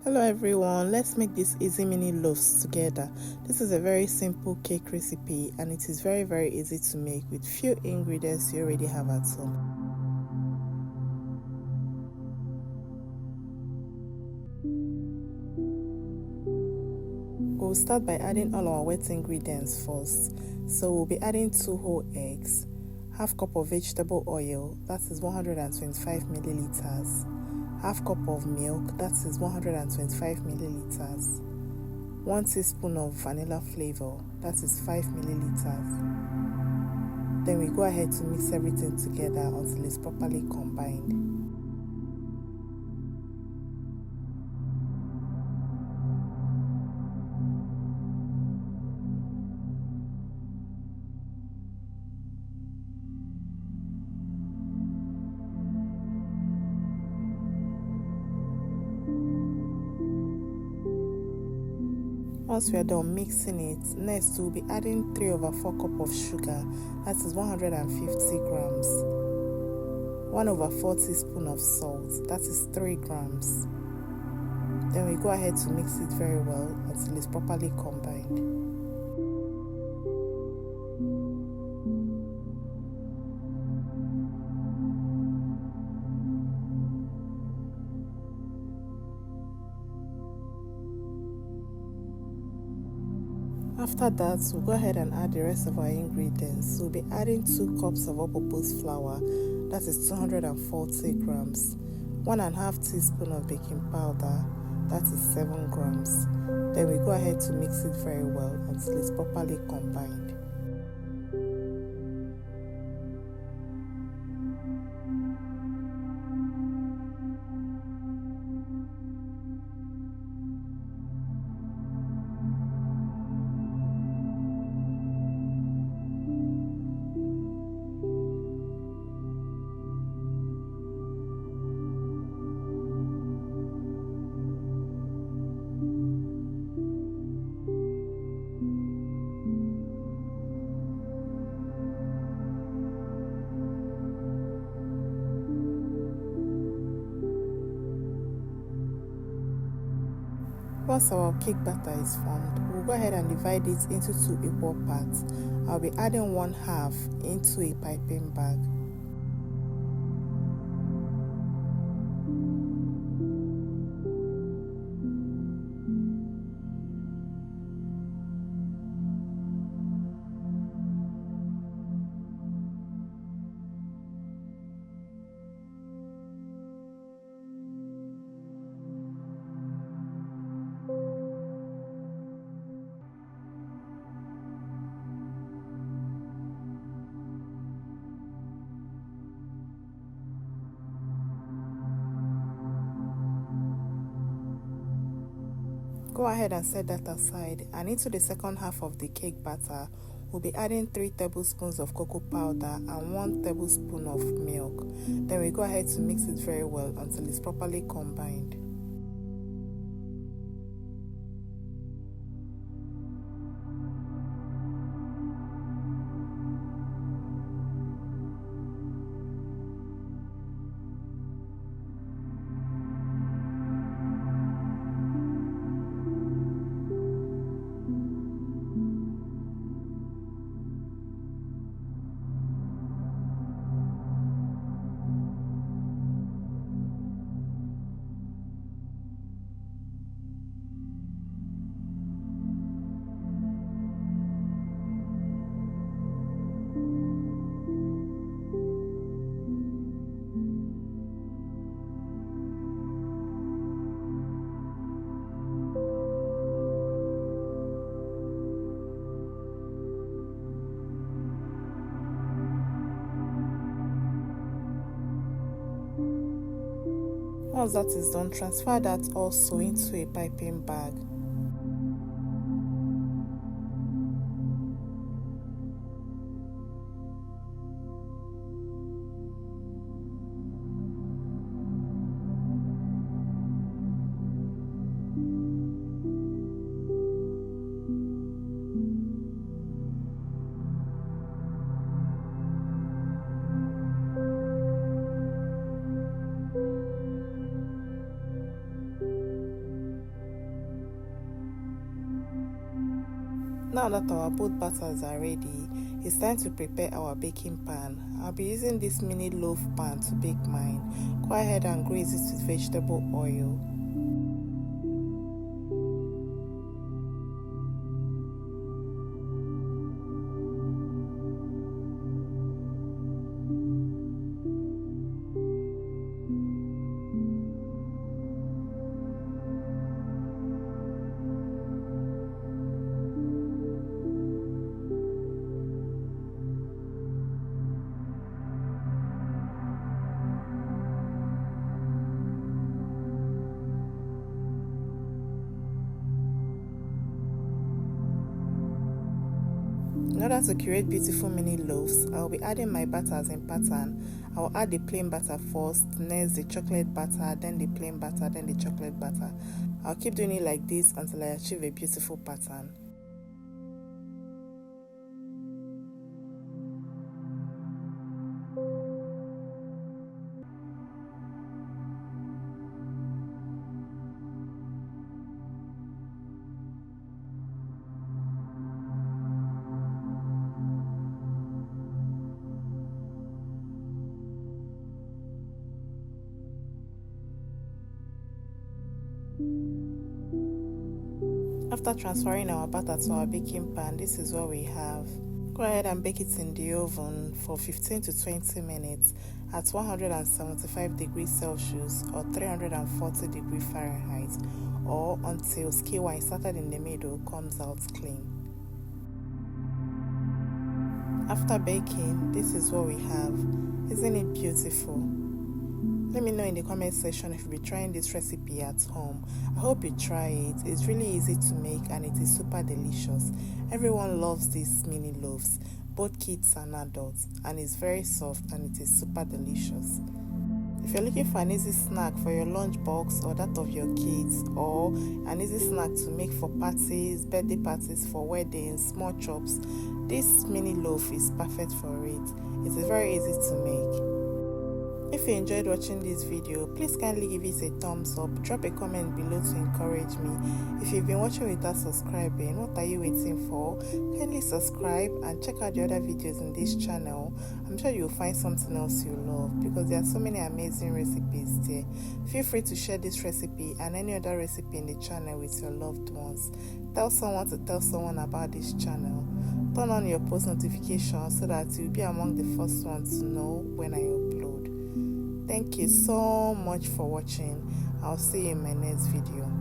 Hello everyone, let's make this easy mini loaves together. This is a very simple cake recipe and it is very easy to make with few ingredients you already have at home. We'll start by adding all our wet ingredients first. So we'll be adding 2 whole eggs, half cup of vegetable oil, that is 125 milliliters, half cup of milk, that is 125 milliliters, 1 teaspoon of vanilla flavor, that is 5 milliliters. Then we go ahead to mix everything together until it's properly combined. Once we are done mixing it, next we'll be adding 3/4 cup of sugar, that is 150 grams, 1/4 teaspoon of salt, that is 3 grams. Then we go ahead to mix it very well until it's properly combined. After that, we'll go ahead and add the rest of our ingredients. We'll be adding 2 cups of all-purpose flour, that is 240 grams, 1/2 teaspoon of baking powder, that is 7 grams. Then we go ahead to mix it very well until it's properly combined. Once our cake batter is formed, we'll go ahead and divide it into 2 equal parts. I'll be adding 1/2 into a piping bag. Go ahead and set that aside, and into the second half of the cake batter, we'll be adding 3 tablespoons of cocoa powder and 1 tablespoon of milk. Then we go ahead to mix it very well until it's properly combined. Once that is done, transfer that also into a piping bag. Now that our both batters are ready, it's time to prepare our baking pan. I'll be using this mini loaf pan to bake mine. Go ahead and grease it with vegetable oil. In order to create beautiful mini loaves, I will be adding my batters in pattern. I will add the plain batter first, next the chocolate batter, then the plain batter, then the chocolate batter. I'll keep doing it like this until I achieve a beautiful pattern. After transferring our batter to our baking pan, this is what we have. Go ahead and bake it in the oven for 15 to 20 minutes at 175 degrees Celsius or 340 degrees Fahrenheit, or until skin wine started in the middle comes out clean. After baking, this is what we have. Isn't it beautiful? Let me know in the comment section if you'll be trying this recipe at home. I hope you try it. It's really easy to make and it is super delicious. Everyone loves these mini loaves, both kids and adults, and it's very soft and it is super delicious. If you're looking for an easy snack for your lunchbox or that of your kids, or an easy snack to make for parties, birthday parties, for weddings, small chops, this mini loaf is perfect for it. It is very easy to make. If you enjoyed watching this video, please kindly give it a thumbs up, drop a comment below to encourage me. If you've been watching without subscribing, what are you waiting for? Kindly subscribe and check out the other videos in this channel. I'm sure you'll find something else you love because there are so many amazing recipes there. Feel free to share this recipe and any other recipe in the channel with your loved ones. Tell someone to tell someone about this channel. Turn on your post notifications so that you'll be among the first ones to know when I upload. Thank you so much for watching. I'll see you in my next video.